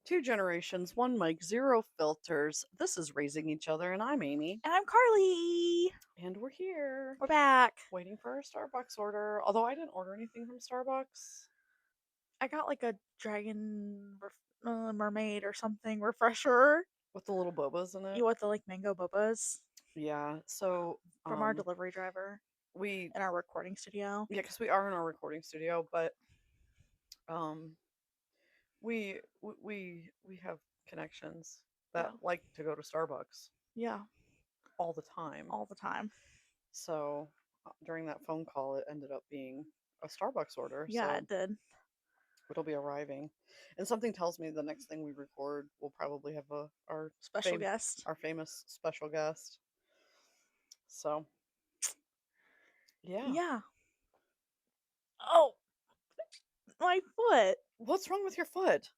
Two generations, one mic, zero filters. This is Raising Each Other, and I'm Amy. And I'm Carly. And we're here, We're back. waiting for our Starbucks order. Although I didn't order anything from Starbucks. I got like a mermaid or something refresher. With the little bobas in it. You want the like mango bobas Yeah, so, from our delivery driver we, in our recording studio. yeah, because we are in our recording studio, but, um, we have connections that Yeah. like to go to Starbucks Yeah. all the time. All the time. So, during that phone call, it ended up being a Starbucks order, Yeah, so it did. it'll be arriving. And something tells me the next thing we record, we'll probably have our Special guest. our famous special guest. So, yeah. Yeah. Oh, my foot. What's wrong with your foot?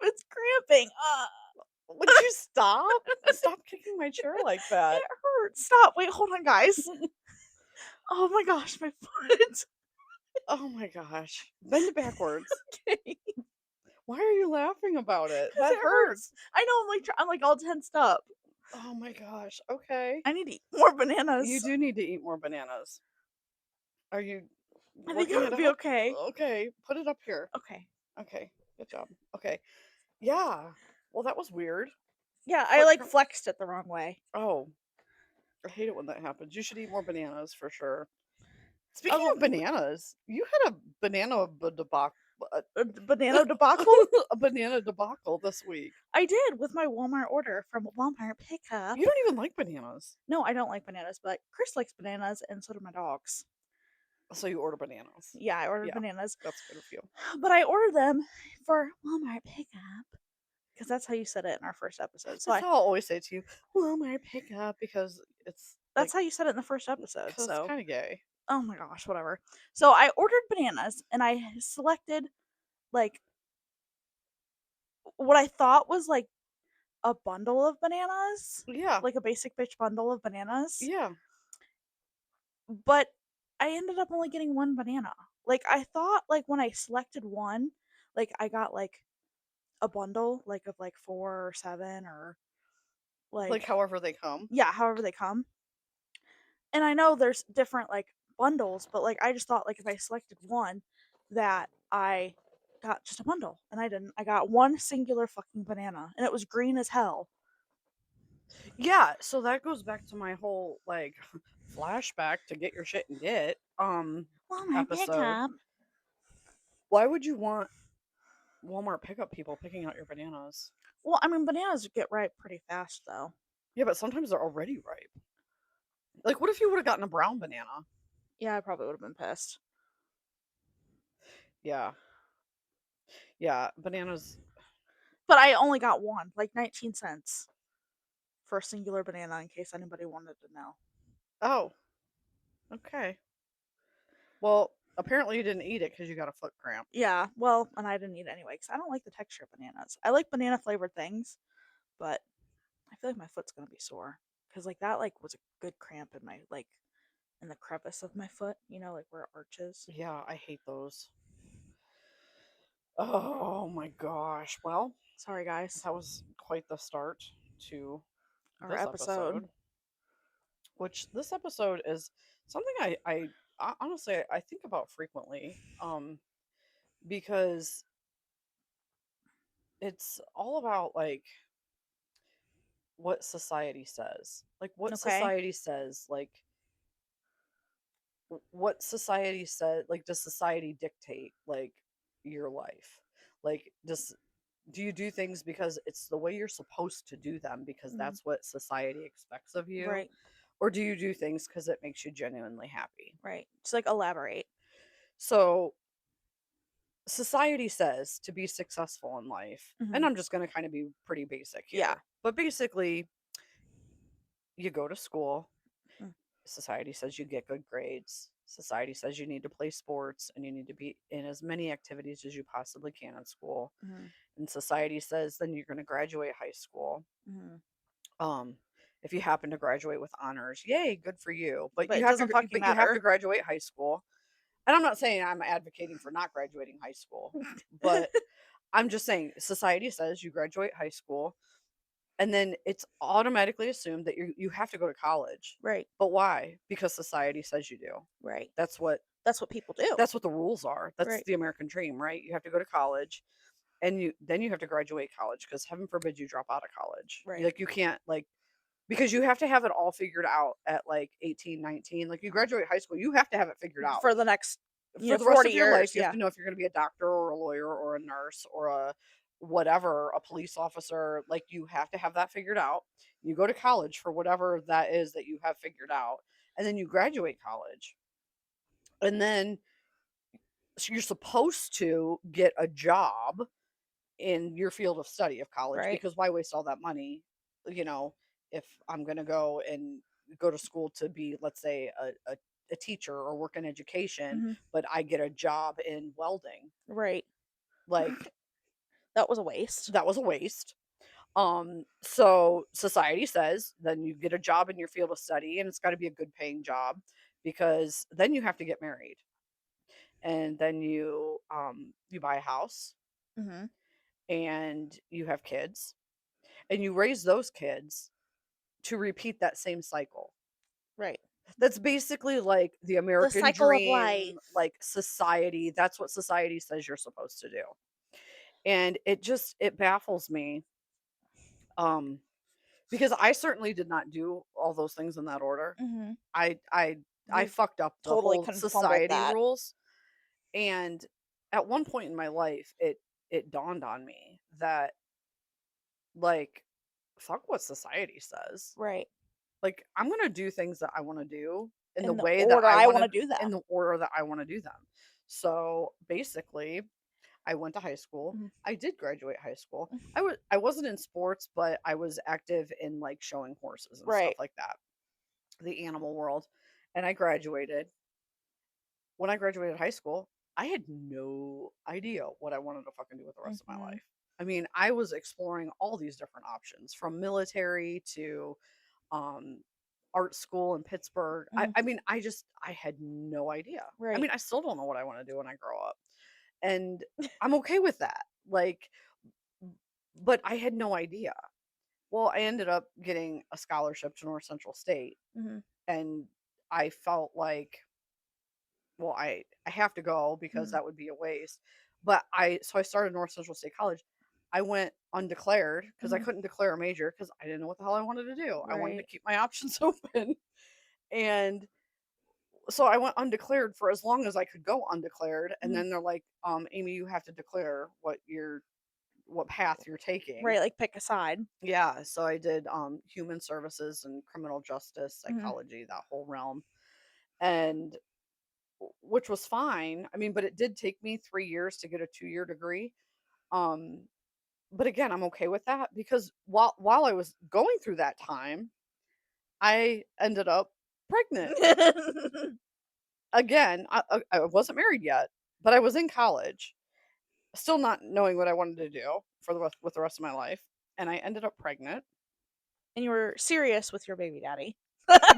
It's cramping. Would you stop? Stop kicking my chair like that. It hurts. Stop. Wait, hold on, guys. Oh my gosh, my foot. Oh my gosh. Bend backwards. Okay. Why are you laughing about it? Because That it hurts. hurts. I know. I'm like all tensed up. Oh my gosh. Okay. I need to eat more You bananas. do need to eat more bananas. Are you I think working I'm it gonna be up? okay. Okay. Put it up here. Okay. Okay. Good job. Okay. Yeah. Well, that was weird. Yeah, I Foot like cramp. flexed it the wrong way. Oh, I hate it when that happens. You should eat more bananas for sure. I Speaking was of bananas, you had a debacle, banana debacle. a banana debacle this week. I did with my Walmart order from Walmart pickup. You don't even like bananas, No, I don't like bananas, but Chris likes bananas, and so do my dogs. so you order bananas. Yeah, I ordered Yeah, bananas, that's good of you. but I ordered them for Walmart pickup because that's how you said it in our first episode. So That's how I'll always say to you, Walmart pickup, because it's that's like, how you said it in the first episode. because it's So, kind of gay. oh my gosh, whatever. So I ordered bananas, and I selected like what I thought was like a bundle of bananas, Yeah, like a basic bitch bundle of bananas, yeah, but I ended up only getting one banana. Like I thought like when I selected one, like I got like a bundle like of like 4 or 7 or like like however they come. yeah, however they come. And I know there's different like bundles, but like I just thought like if I selected one that I got just a bundle and I didn't. I got one singular fucking banana and it was green as hell. Yeah, so that goes back to my whole like flashback to get your shit and get Walmart episode. pickup. Why would you want Walmart pickup people picking out your bananas? Well, I mean bananas get ripe pretty fast though. Yeah, but sometimes they're already ripe. Like, what if you would have gotten a brown banana? Yeah, I probably would have been pissed. Yeah, yeah, bananas. But I only got one, like 19 cents for a singular banana in case anybody wanted to know. Oh, okay. Well, apparently you didn't eat it because you got a foot cramp. Yeah, well, and I didn't eat it anyway because I don't like the texture of bananas. I like banana flavored things, but I feel like my foot's gonna be sore because like that like was a good cramp in my like in the crevice of my foot, like where it arches. Yeah, I hate those. Oh my gosh. Well, Sorry, guys. that was quite the start to Our this episode. episode. Which this episode is something I honestly I think about frequently. Because it's all about like what society says. Like what Okay. society says, like what society said, like does society dictate like your life? Like do you do things because it's the way you're supposed to do them because Mm, that's what society expects of you? right. Or do you do things because it makes you genuinely happy? Right. Just like elaborate. So society says to be successful in life, and Hmm. I'm just going to kind of be pretty basic Yeah. here, but basically you go to school. Mm, Society says you get good grades. Society says you need to play sports and you need to be in as many activities as you possibly can in school. mm-hmm. And society says then you're going to graduate high school. Mm-hmm. Um, if you happen to graduate with honors, yay, good for you. But But it doesn't fucking but you have to matter. graduate high school. And I'm not saying I'm advocating for not graduating high school, but I'm just saying, society says you graduate high school, and then it's automatically assumed that you have to go to college. Right. But why? Because society says you do. Right. That's what That's what people do. that's what the rules are. That's Right. the American dream, right? You have to go to college, and you have to graduate college, because heaven forbid you drop out of college. Right. Like, you can't, like, because you have to have it all figured out at like 18, 19. Like, you graduate high school, you have to have it figured out For the next, for the rest 40 of your life. years. You have Yeah. to know if you're going to be a doctor or a lawyer or a nurse or a whatever, a police officer. Like, you have to have that figured out. You go to college for whatever that is that you have figured out, and then you graduate college, and then so you're supposed to get a job in your field of study of college, Right. because why waste all that money, you know, if I'm going to go to school to be, let's say, a teacher or work in education, Hmm. but I get a job in welding. Right. Like, That was a waste. that was a waste. So society says then you get a job in your field of study, and it's got to be a good paying job, because then you have to get married, and then you buy a house, Hmm. and you have kids, and you raise those kids to repeat that same cycle. Right. That's basically like the The American cycle of life. dream, like society. That's what society says you're supposed to do. And it baffles me. Um, because I certainly did not do all those things in that order. Hmm. I I I You fucked up the totally whole confumbled society that. rules. And at one point in my life, it dawned on me that, like, fuck what society says. Right. Like, I'm gonna do things that I wanna do in the In the way that order I I wanna, want to do in them. the order that I wanna do them. So, basically, I went to high school. Mhm. I did graduate high school. I wasn't in sports, but I was active in, like, showing horses and stuff Right. like that, the animal world, and I graduated. When I graduated high school, I had no idea what I wanted to fucking do with the rest of my Hmm. life. I mean, I was exploring all these different options, from military to um, art school in Pittsburgh. I, Hmm. I mean, I had no idea. I Right. mean, I still don't know what I want to do when I grow up. And I'm okay with that. Like, but I had no idea. Well, I ended up getting a scholarship to North Central State, Hmm. and I felt like, well, I have to go, because Hmm. that would be a waste. But I started North Central State College. I went undeclared because I Hmm. couldn't declare a major, because I didn't know what the hell I wanted to do. I wanted to Right. keep my options open. And so I went undeclared for as long as I could go undeclared. And Hmm. then they're like, Amy, you have to declare what path you're taking. Right. Like pick a side. Yeah. So I did human services and criminal justice, Hmm. psychology, that whole realm. And which was fine. I mean, but it did take me 3 years to get a 2-year degree. Um, but again, I'm okay with that, because while I was going through that time, I ended up pregnant. Again, I wasn't married yet, but I was in college, still not knowing what I wanted to do for with the rest of my life, and I ended up pregnant. And you were serious with your baby daddy.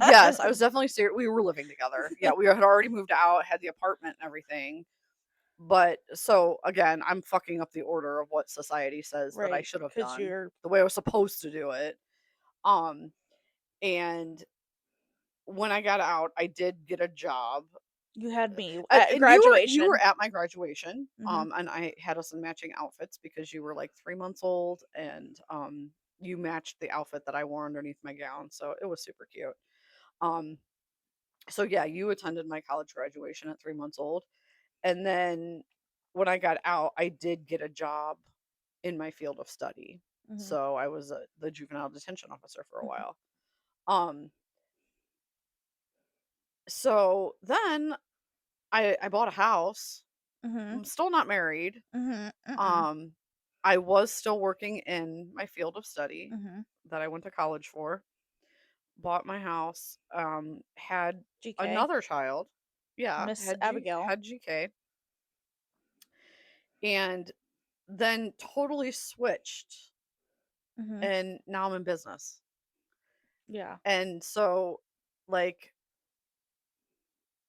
Yes, I was definitely serious. We were living together. Yeah, we had already moved out, had the apartment and everything. But so again, I'm fucking up the order of what society says that I Right. should have Because done, you're, the way I was supposed to do it. Um, and when I got out, I did get a job. you had me at And you were graduation. at my graduation. Hmm. And I had us in matching outfits, because you were like 3 months old, and you matched the outfit that I wore underneath my gown. So it was super cute. Um, so yeah, you attended my college graduation at 3 months old. And then when I got out, I did get a job in my field of study. Hmm. So I was the juvenile detention officer for a Hmm. while. Um, so then I bought a house. Hmm. I'm still not married. Hmm. Hmm. Um, I was still working in my field of study Hmm. that I went to college for. Bought my house. Had GK. another child. Yeah, Miss Abigail. had GK, and then totally switched, Hmm. and now I'm in business. Yeah. And so, like,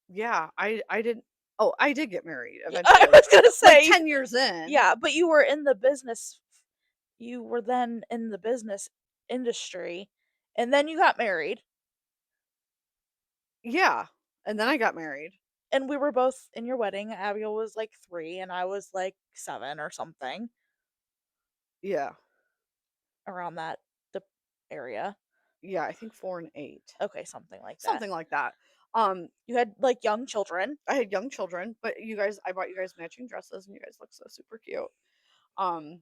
yeah, I didn't. Oh, I did get married I eventually. was gonna Like say, 10 years in. yeah, but you were in the business. You were then in the business industry, and then you got married, Yeah, and then I got married. and we were both in your wedding. Abigail was like 3, and I was like 7 or something Yeah. around that the area. Yeah, I think 4 and 8. Okay, something like that. Something like that. Um, You had like young children. I had young children, but you guys I bought you guys matching dresses and you guys look so super cute. Um,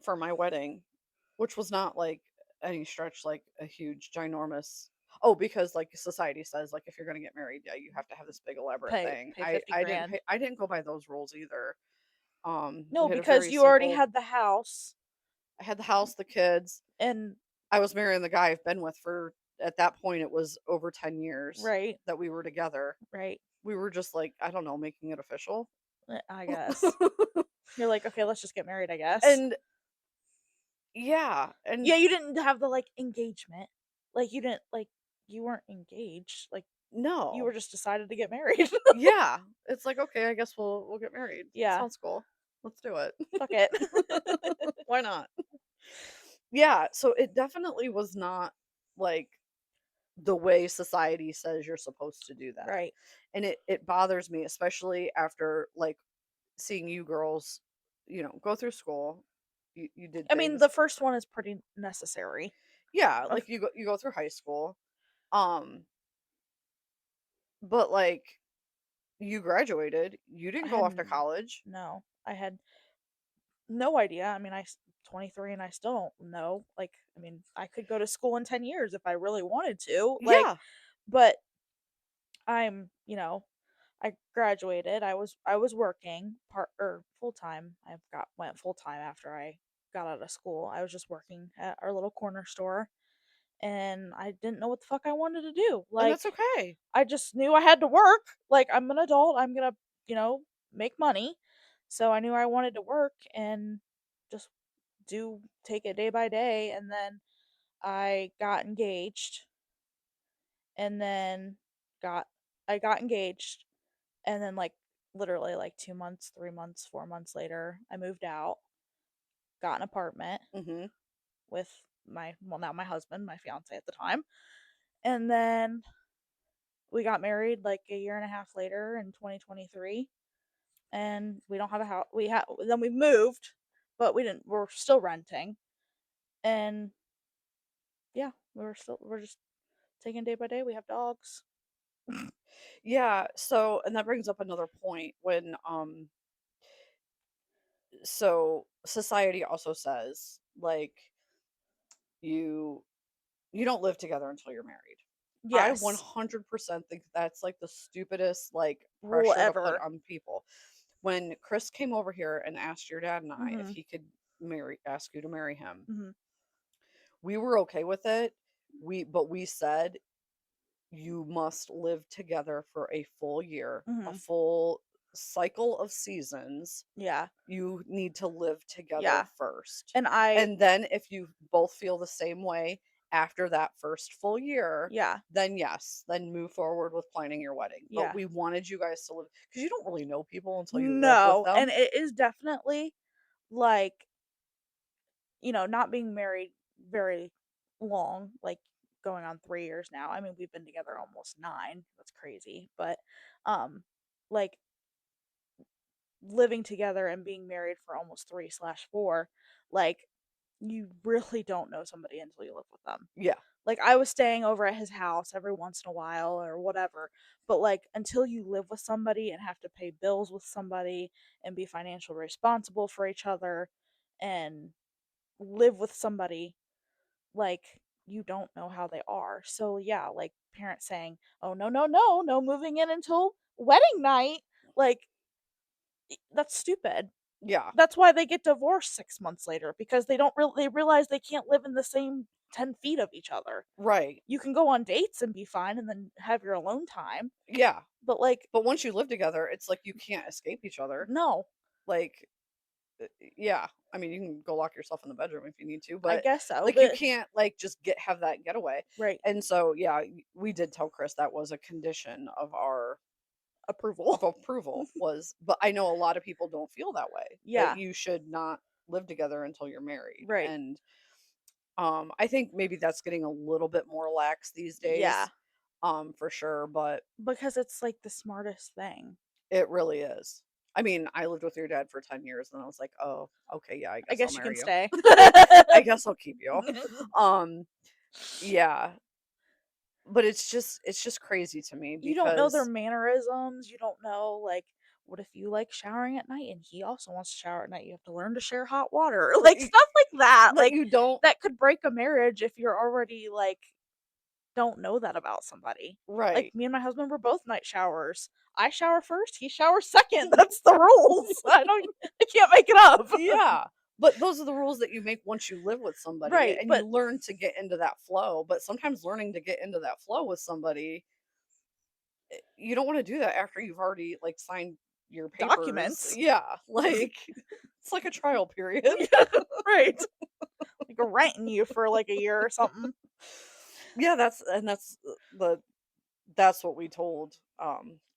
for my wedding, which was not like any stretch like a huge ginormous. Oh, because like society says like if you're going to get married, yeah, you have to have this big elaborate thing. Pay 50 grand. I didn't go by those rules either. No, We had a because very you already simple. had the house I had the house, the kids. and I was marrying the guy I've been with for at that point it was over 10 years right, that we were together. right. We were just like, I don't know, making it official. I guess. You're like, "Okay, let's just get married, I guess." And yeah, Yeah, and you didn't have the, like, engagement. Like, you didn't like, you weren't engaged, like, you were no. just decided to get married. Yeah. It's like, okay, I guess we'll get married. Yeah, Sounds cool. Let's do it. fuck it. Why not? Yeah, so it definitely was not like the way society says you're supposed to do that. Right. And it bothers me especially after like seeing you girls, go through school. You did I mean, the things. first one is pretty necessary. Yeah, Uh, like you go through high school. Um, but like you graduated, you I didn't go had off to college. no. I had no idea. I mean, 23 and I still don't know. Like, I mean, I could go to school in 10 years if I really wanted to. Like, Yeah. but I graduated. I was working part or full time. Went full time after I got out of school. I was just working at our little corner store and I didn't know what the fuck I wanted to do. And Like that's okay. I just knew I had to work. Like I'm an adult. I'm going to, make money. So I knew I wanted to work and just do take it day by day, and then I got engaged and then got I got engaged, and then like literally like 2 months, 3 months, 4 months later, I moved out, got an apartment Mhm. with now my husband, my fiance at the time. And then we got married like a year and a half later in 2023, and we don't have a house. Then we moved, but we're still renting. And yeah, we're just taking day by day. We have dogs. Yeah, so and that brings up another point when so society also says like you you don't live together until you're married. I Yes. 100% think that's like the stupidest like Rule pressure to put ever. on people. When Chris came over here and asked your dad and I if Mhm. he could marry ask you to marry him, Mhm. we were okay with it. But we said you must live together for a full year, a Mhm. full cycle of seasons. Yeah. You need to live together Yeah. first. And I And then if you both feel the same way after that first full year, yeah. then yes, then move forward with planning your wedding. But Yeah. we wanted you guys to live because you don't really know people until you live with No, and them. it is definitely like, not being married very long, like going on 3 years now. I mean, we've been together almost 9. That's crazy. But um like living together and being married for almost 3/4, like you really don't know somebody until you live with them. Yeah. Like I was staying over at his house every once in a while or whatever, but like until you live with somebody and have to pay bills with somebody and be financially responsible for each other and live with somebody, like you don't know how they are. So yeah, like parents saying, "Oh no, no, no, no moving in until wedding night." Like that's stupid. Yeah. That's why they get divorced 6 months later because they realize they can't live in the same 10 feet of each other. Right. You can go on dates and be fine and then have your alone time, Yeah. but, like, But once you live together, it's like you can't escape each other. no, Like yeah. I mean, you can go lock yourself in the bedroom if you need to, I but guess so, like you but can't like just have that getaway. right. And so yeah, we did tell Chris that was a condition of our approval. of approval was, but I know a lot of people don't feel that way, that Yeah, you should not live together until you're married. right. And I think maybe that's getting a little bit more lax these Yeah, days, for sure, but because it's like the smartest thing. it really is. I mean, I lived with your dad for 10 years and I was like, "Oh, okay, yeah, I I guess I'll guess you can marry you. stay. I guess I'll keep you." Um, yeah, but it's just crazy to me You don't know their because mannerisms. You don't know, like, what if you like showering at night and he also wants to shower at night? You have to learn to share hot water. Like, y stuff like that. that Like, you don't. that could break a marriage if you're already, like, don't know that about somebody. Like, Right. me and my husband were both night showers. I shower first, he showers second. That's the rules. I can't make it up. Yeah, but those are the rules that you make once you live with somebody Right, and you but learn to get into that flow, but sometimes learning to get into that flow with somebody, you don't wanna do that after you've already, like, signed your papers. documents. Yeah, like, it's like a trial period. Yeah, right. Like, renting you for, like, a year or something. Yeah, that's what we told,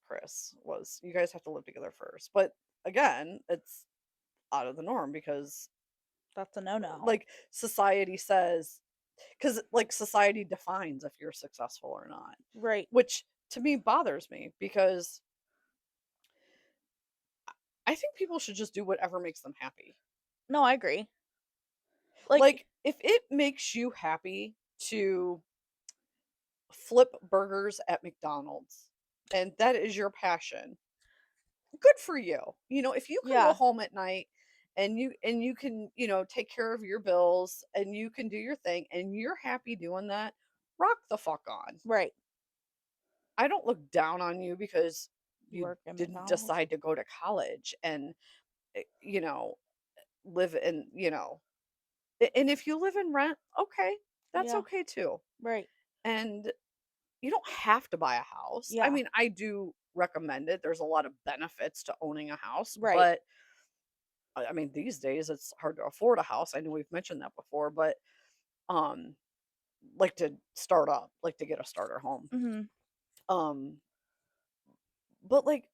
Chris, was, "You guys have to live together first." But, again, it's out of the norm because, That's a no-no. like, society says, because, like, society defines if you're successful or not, Right. which to me bothers me because I think people should just do whatever makes them happy. No, I agree. Like, Like, if it makes you happy to flip burgers at McDonald's and that is your passion, good for you. If you can go yeah, home at night and you can, take care of your bills and you can do your thing and you're happy doing that, rock the fuck on. right. I don't look down on you because You you work at didn't McDonald's? decide to go to college and eh, you know, live in, and if you live in rent, okay, that's Yeah, okay too. right. And you don't have to buy a house. I Yeah, mean, I do recommend it. There's a lot of benefits to owning a house, right. but I mean, these days it's hard to afford a house. I know we've mentioned that before, but um like to start up, like to get a starter home. Mhm. Um but like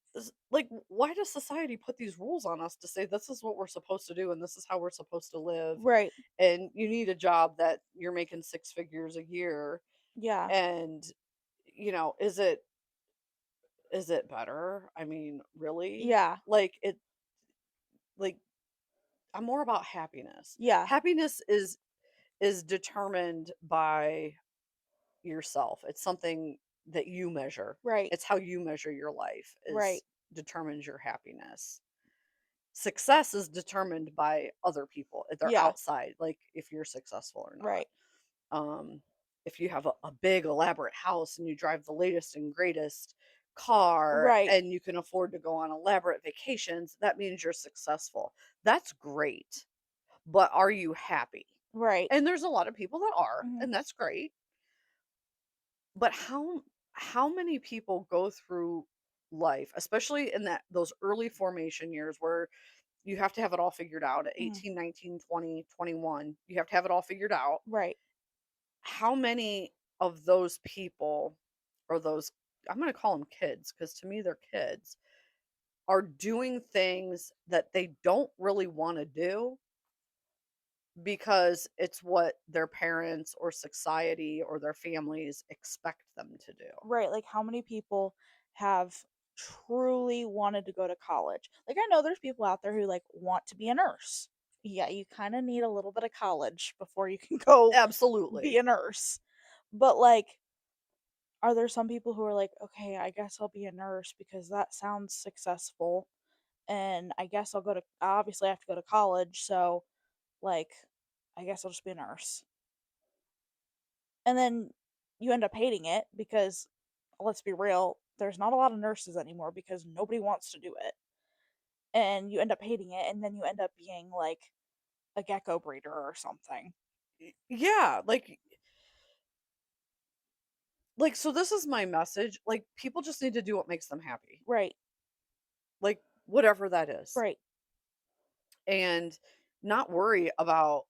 why does society put these rules on us to say this is what we're supposed to do and this is how we're supposed to live, Right. and you need a job that you're making six figures a year, Yeah. and is it better? I mean, really? Yeah. Like I'm more about happiness. Yeah. Happiness is determined by yourself. It's something that you measure. Right. It's how you measure your life Right. is determines your happiness. Success is determined by other people. They're Yeah. outside, like if you're successful or not. Right. Um, if you have a big elaborate house and you drive the latest and greatest car Right. and you can afford to go on elaborate vacations, that means you're successful. That's great. But are you happy? Right. And there's a lot of people that are, Mhm. and that's great. But how many people go through life, especially in those early formation years where you have to have it all figured out at Mhm. 18, 19, 20, 21. You have to have it all figured out. Right. How many of those people, or those, I'm going to call them kids because to me they're kids, are doing things that they don't really want to do because it's what their parents or society or their families expect them to do. Right. Like, how many people have truly wanted to go to college? Like, I know there's people out there who, like, want to be a nurse. Yeah, you kinda need a little bit of college before you can go be Absolutely. a nurse. But, like, are there some people who are like, "Okay, I guess I'll be a nurse because that sounds successful, and I guess I obviously have to go to college, so, like, I guess I'll just be a nurse." And then you end up hating it because, let's be real, there's not a lot of nurses anymore because nobody wants to do it. And you end up hating it, and then you end up being, like, a gecko breeder or something. Yeah, like so this is my message. Like people just need to do what makes them happy. Right, Like whatever that is. right, And not worry about,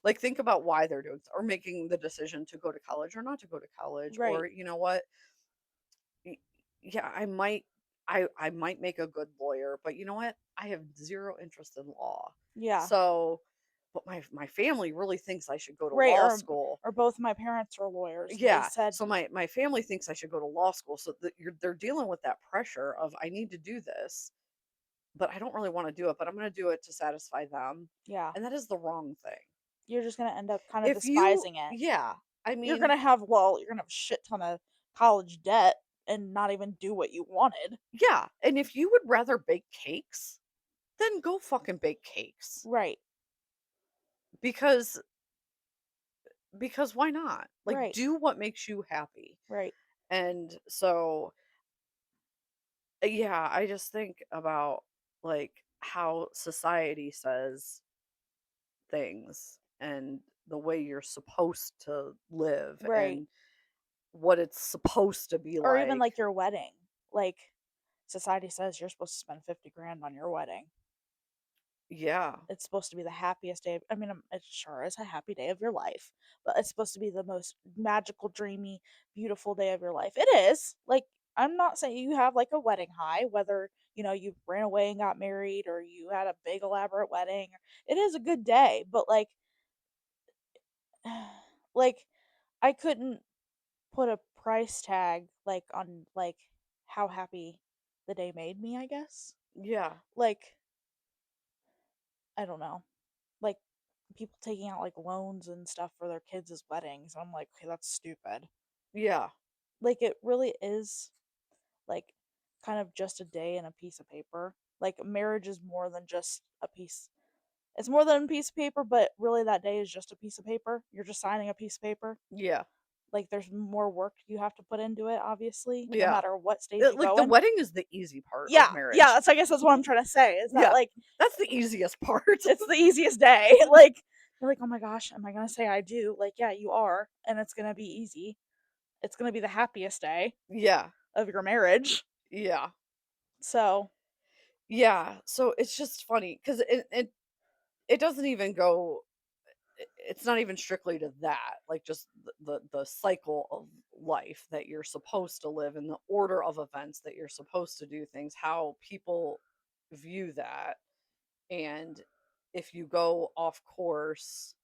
like, think about why they're doing or making the decision to go to college or not to go to college, right. or you know what? yeah, I might make a good lawyer, but you know what? I have 0 interest in law. Yeah. So, but my family really thinks I should go to Right, law school. or both my parents are lawyers, and they Yeah, said so my family thinks I should go to law school, so that they're dealing with that pressure of I need to do this, but I don't really wanna do it, but I'm gonna do it to satisfy them, yeah, and that is the wrong thing. you're just gonna end up kinda If you despising it. Yeah, I You're mean, gonna have well, you're gonna have a shit ton of college debt and not even do what you wanted. yeah, and if you would rather bake cakes, then go fucking bake cakes, Right, because why not? Like, right, do what makes you happy, right, and so, yeah, I just think about, like, how society says things and the way you're supposed to live right. and what it's supposed to be Or even, like. like, your wedding. Like, society says you're supposed to spend 50 grand on your wedding. Yeah. It's supposed to be the happiest day I mean, it sure is a happy day of your life, but it's supposed to be the most magical, dreamy, beautiful day of your life. It is. Like, I'm not saying you have like a wedding high, whether, you ran away and got married or you had a big elaborate wedding. It is a good day, but like I couldn't put a price tag like on like how happy the day made me, I guess. Yeah. Like, I don't know. Like people taking out like loans and stuff for their kids' weddings. I'm like, okay, that's stupid. Yeah. Like it really is like kind of just a day and a piece of paper. Like marriage is more than just a piece. It's more than a piece of paper, but really that day is just a piece of paper. You're just signing a piece of paper. Yeah. Like there's more work you have to put into it, obviously, no Yeah. matter what stage you Like, go the in. wedding is the easy part of Yeah, yeah. marriage. That's I guess that's what I'm trying to say. Is that Yeah. like That's the easiest part. it's the easiest day. Like you're like, oh my gosh, am I gonna say I do? Like, yeah, you are, and it's gonna be easy. It's gonna be the happiest day Yeah. of your marriage. Yeah. So Yeah. So it's just funny because it doesn't even go, it's not even strictly to that, like, just the cycle of life that you're supposed to live and the order of events that you're supposed to do things, how people view that, and if you go off course,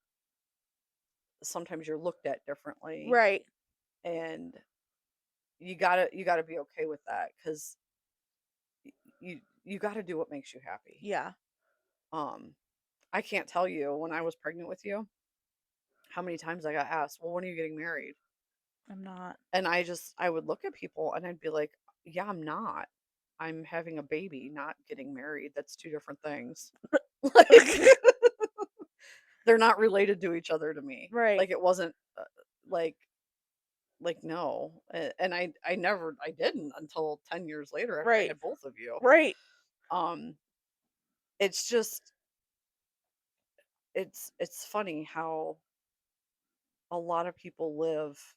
sometimes you're looked at differently, right, and you gotta be okay with that because you gotta do what makes you happy. yeah, um I can't tell you when I was pregnant with you how many times I got asked, well, when are you getting married? I'm not. And I would look at people and I'd be like, "Yeah, I'm not. I'm having a baby, not getting married. That's 2 different things." Like, they're not related to each other to me. Right, Like, it wasn't, like no, and I didn't until 10 years later after I right, had both of you. right. Um, it's just it's funny how a lot of people live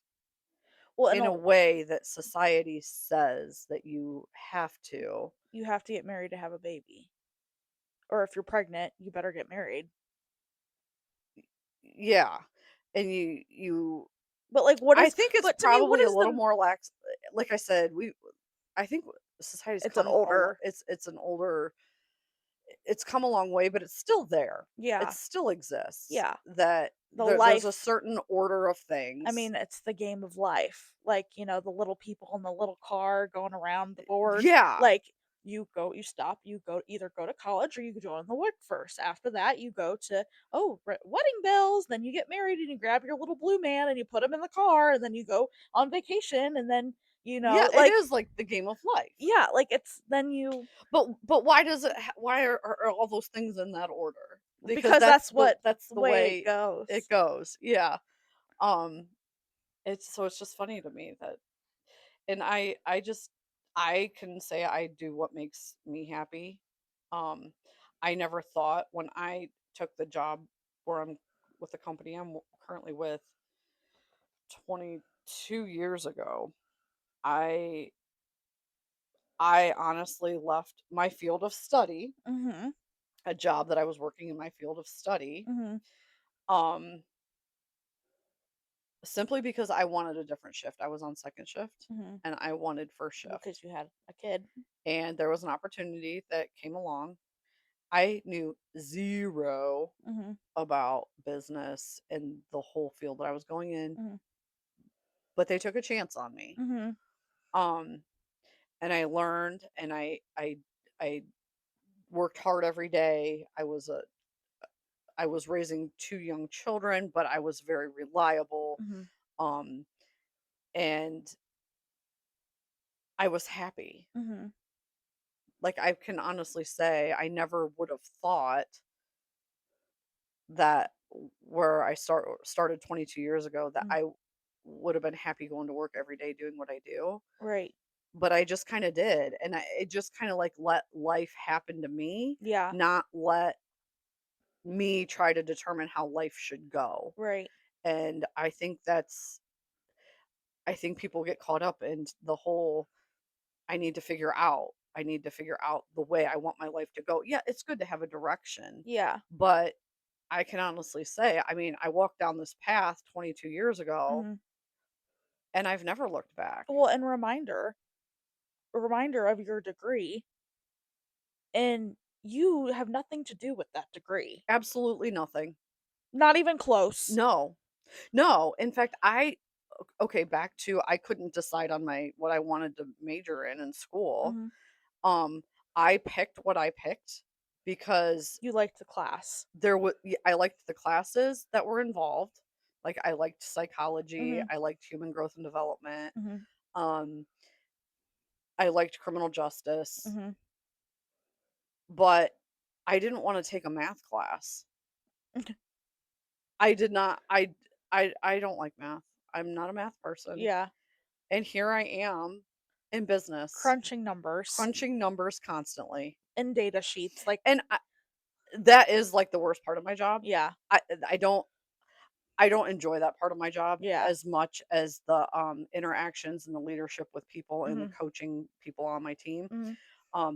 Well, and in a way that society says that you have to. you have to get married to have a baby, or if you're pregnant, you better get married. Yeah, and you But like, what I is? think it's But to me, what probably a is little the? more lax, like I said, I think society's It's an come a lo older. it's an older, it's come a long way, but it's still there. It Yeah, still exists yeah. that The there's a life. certain order of I things. mean, it's the game of life. Like, the little people in the little car going around the board. Yeah. Like, you stop, you go either go to college or you go in the workforce. After that, you go to, oh, wedding bells. Then you get married and you grab your little blue man and you put him in the car and then you go on vacation and then, Yeah, it like, is like the game of life. yeah, like it's then you, But why does why are all those things in that order? Because because that's what that's the the way it way it goes. goes. Yeah. Um, it's just funny to me that, and I can say I do what makes me happy. Um, I never thought when I took the job where I'm with the company currently with 22 years ago, I I honestly left my field of study, Mhm. a job that I was working in my field of study. Mhm. Um, simply because I wanted a different shift. I was on second shift Mhm. and I wanted first Well, shift. because you had a kid. And there was an opportunity that came along. I knew 0 Mhm. about business and the whole field that I was going in, Mhm. but they took a chance on me. Mhm. Um, and I learned and I worked hard every day. I was raising 2 young children, but I was very reliable. Mhm. Um, and I was happy. Mhm. Like I can honestly say I never would have thought that where started 22 years ago that Mhm. I would have been happy going to work every day doing what I do, Right. but I just kind of did, and it just kind of like let life happen to me, Yeah. not let me try to determine how life should go. Right. And I think people get caught up in the whole I need to figure out the way I want my life to go. Yeah, it's good to have a direction, Yeah. but I can honestly say, I mean, I walked down this path 22 years ago Mhm. and I've never looked back. Well, and a reminder of your degree, and you have nothing to do with that degree. Absolutely nothing. Not even close. No. No. In fact, okay, back to I couldn't decide on my what I wanted to major in school. Mhm. Um, I picked what I picked because You liked the class. I liked the classes that were involved. Like I liked psychology, Mhm. I liked human growth and development, Mhm. um, I liked criminal justice, Mhm. but I didn't want to take a math class. I did not I don't like math. I'm not a math person. Yeah. And here I am in business, Crunching numbers crunching numbers constantly. and data sheets, like, And that is like the worst part of my job. yeah. I I don't I don't enjoy that part of my job Yeah. as much as the interactions and the leadership with people and the Mhm. coaching people on my team. Mhm.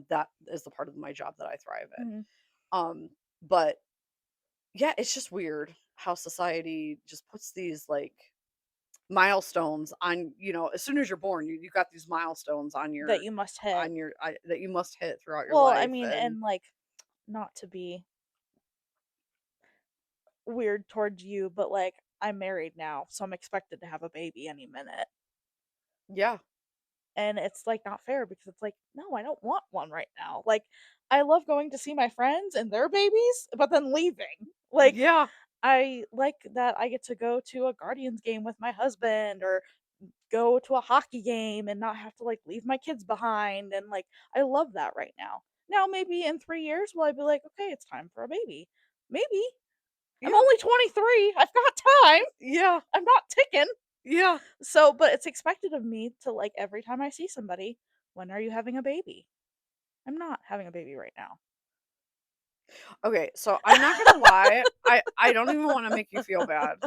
That is the part of my job that I thrive in. Mhm. But yeah, it's just weird how society just puts these like milestones on, as soon as you're born, you got these milestones That you must hit. that you must hit throughout your Well, I life. mean, And and, like, not to be weird towards you, but, like, I'm married now, so I'm expected to have a baby any minute. yeah, And it's, like, not fair because it's like, "No, I don't want one right now." Like, I love going to see my friends and their babies, but then leaving. Like, yeah, I like that I get to go to a Guardians game with my husband or go to a hockey game and not have to, like, leave my kids behind, and, like, I love that right now. Now maybe in 3 years, will I be like, "Okay, it's time for a baby?" Maybe. I'm yeah, only 23, I've got time, yeah, I'm not ticking. yeah. So, but it's expected of me to, like, every time I see somebody, "When are you having a baby?" I'm not having a baby right now. Okay, so I'm not gonna lie, I don't even want to make you feel bad.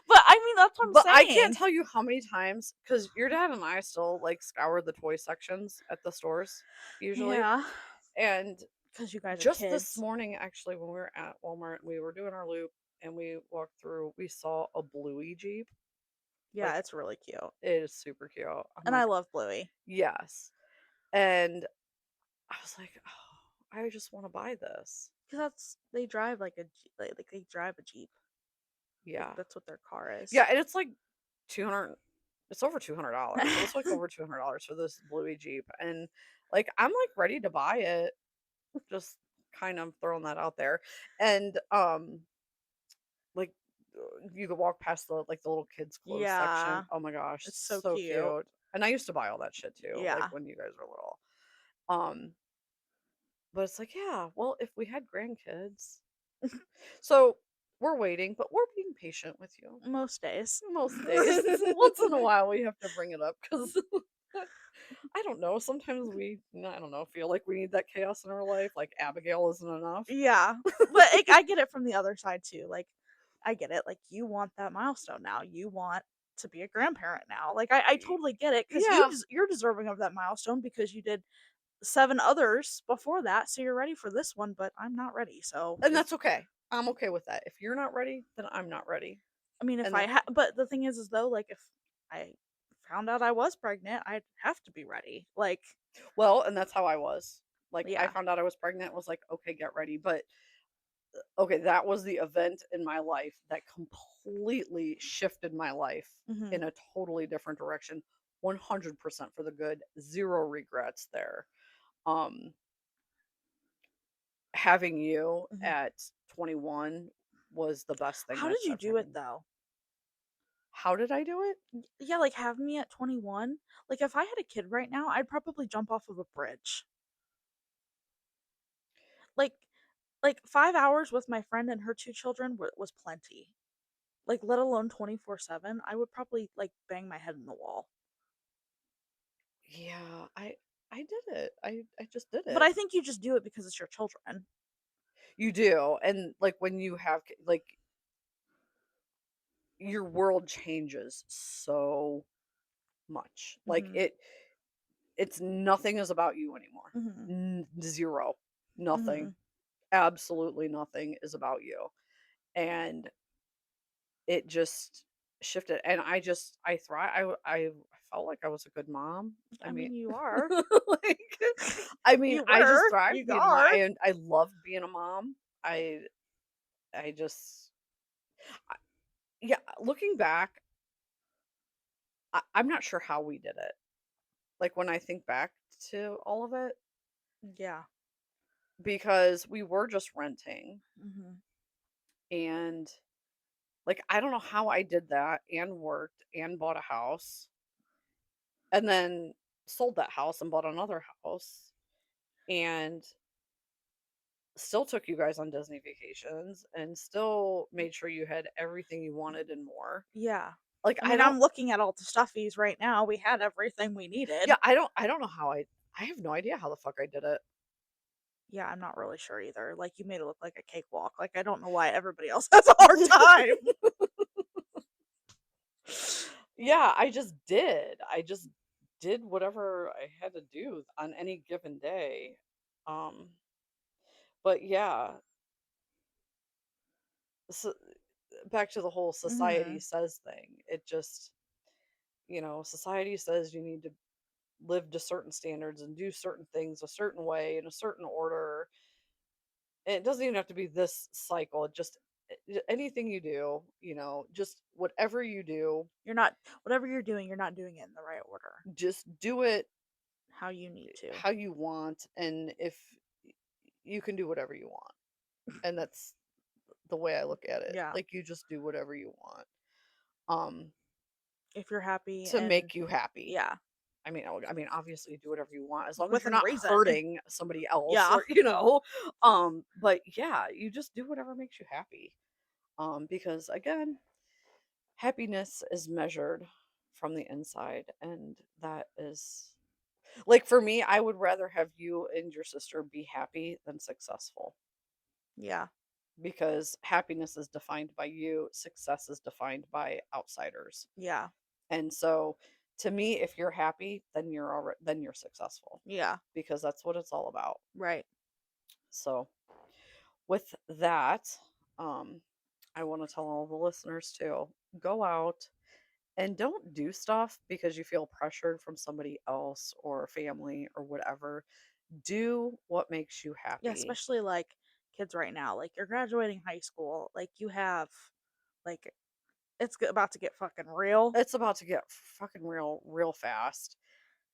But, I mean, that's what I'm But I can't saying. tell you how many times, because your dad and I still like scour the toy sections at the stores usually. Yeah, And because you guys are just this kids. morning, actually, when we were at Walmart, we were doing our loop and we walked through, we saw a Bluey Jeep. Yeah, Like, it's really cute, it is super cute. I'm and I like, love Bluey. yes. And I was like, oh, I just want to buy this. 'Cause that's they drive like a like, they drive a Jeep. Like, Yeah. that's what their car is. Yeah. And it's like 200, it's over $200. It was like over $200 for this Bluey Jeep. And like, I'm like ready to buy it. Just kind of throwing that out there. And like you could walk past the little kids clothes section. Yeah, Oh my gosh, it's so so cute. cute. And I used to buy all that shit too, like Yeah. when you guys were little. Um, but it's like, yeah, well, if we had grandkids. So we're waiting, but we're being patient with you. Most days. Most days. Once in a while we have to bring it up because I don't know. Sometimes I don't know, feel like we need that chaos in our life. Like Abigail isn't enough. Yeah, but I get it from the other side too, like, I get it, like, you want that milestone now, you want to be a grandparent now, like, I Y- totally get it 'cause Yeah, you're deserving of that milestone because you did 7 others before that, so you're ready for this one, but I'm not ready, so and you're that's okay. I'm okay with that. If you're not ready, then I'm not ready. I mean, if And that but the thing is though, like, if I found out I was pregnant, I'd have to be ready. Like, well, and that's how I was. Like, I yeah. found out I was pregnant, was like, "Okay, get ready." But, okay, that was the event in my life that completely shifted my life Mhm. in a totally different direction, 100% for the good, 0 regrets there. Um, Having you Mhm. at 21 was the best thing How did that's you ever do it happened. though? How did I do it? Yeah, like, have me at 21? Like, if I had a kid right now, I'd probably jump off of a bridge. Like 5 hours with my friend and her 2 children was plenty. Like, let alone 24/7, I would probably, like, bang my head in the wall. Yeah, I did it. I just did But it. I think you just do it because it's your children. You do, and, like, when you have like, your world changes so much. Like, Mhm. it's nothing is about you anymore. Mhm. 0. Nothing. Mhm. Absolutely nothing is about you. And it just shifted, and I thrive I felt like I was a good mom. I I mean, mean, you are. like, I mean, You I just were. thrived You being a mom, are. and I loved being a mom. I I just I yeah, looking back, I'm not sure how we did it. Like, when I think back to all of it, Yeah. because we were just renting, Mhm. and, like, I don't know how I did that and worked and bought a house, and then sold that house and bought another house, and still took you guys on Disney vacations, and still made sure you had everything you wanted and more. Yeah. Like, I mean, I'm looking at all the stuffies right now. We had everything we needed. yeah, I don't know how I have no idea how the fuck I did it. Yeah, I'm not really sure either. Like, you made it look like a cakewalk. Like, I don't know why everybody else has a hard time. Yeah, I just did. I just did whatever I had to do on any given day. Um, but yeah, so back to the whole society Mhm. says thing. It just, society says you need to live to certain standards and do certain things a certain way in a certain order. And it doesn't even have to be this cycle. It just anything you do, just whatever you do, You're not whatever you're doing, you're not doing it in the right order. just do it How you need to. how you want, and if you can do whatever you want. And that's the way I look at it. Yeah. Like, you just do whatever you want. Um If you're happy to and make you happy. yeah, I mean, obviously do whatever you want as long as you're within not reason. hurting somebody else, Yeah. or but yeah, you just do whatever makes you happy. Because again, happiness is measured from the inside, and that is, like, for me, I would rather have you and your sister be happy than successful, Yeah. because happiness is defined by you, success is defined by outsiders. Yeah. And so, to me, if you're happy, then you're successful, Yeah. because that's what it's all about. Right. So, with that, um, I want to tell all the listeners too, go out and don't do stuff because you feel pressured from somebody else or family or whatever. Do what makes you Yeah, happy. especially like kids right now. Like, you're graduating high school. Like, you have like about to get fucking real. It's about to get fucking real, real fast.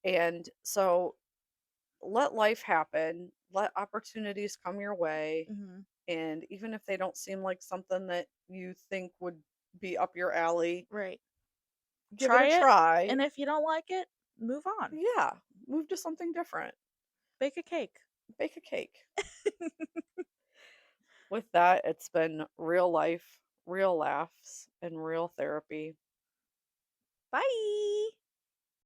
And so, let life happen, let opportunities come your way. Mhm. And even if they don't seem like something that you think would be up your alley, Right. give it Try a it, try. and if you don't like it, move on. Yeah, move to something different. Bake a cake. Bake a cake. With that, it's been real life, real laughs, and real therapy. Bye.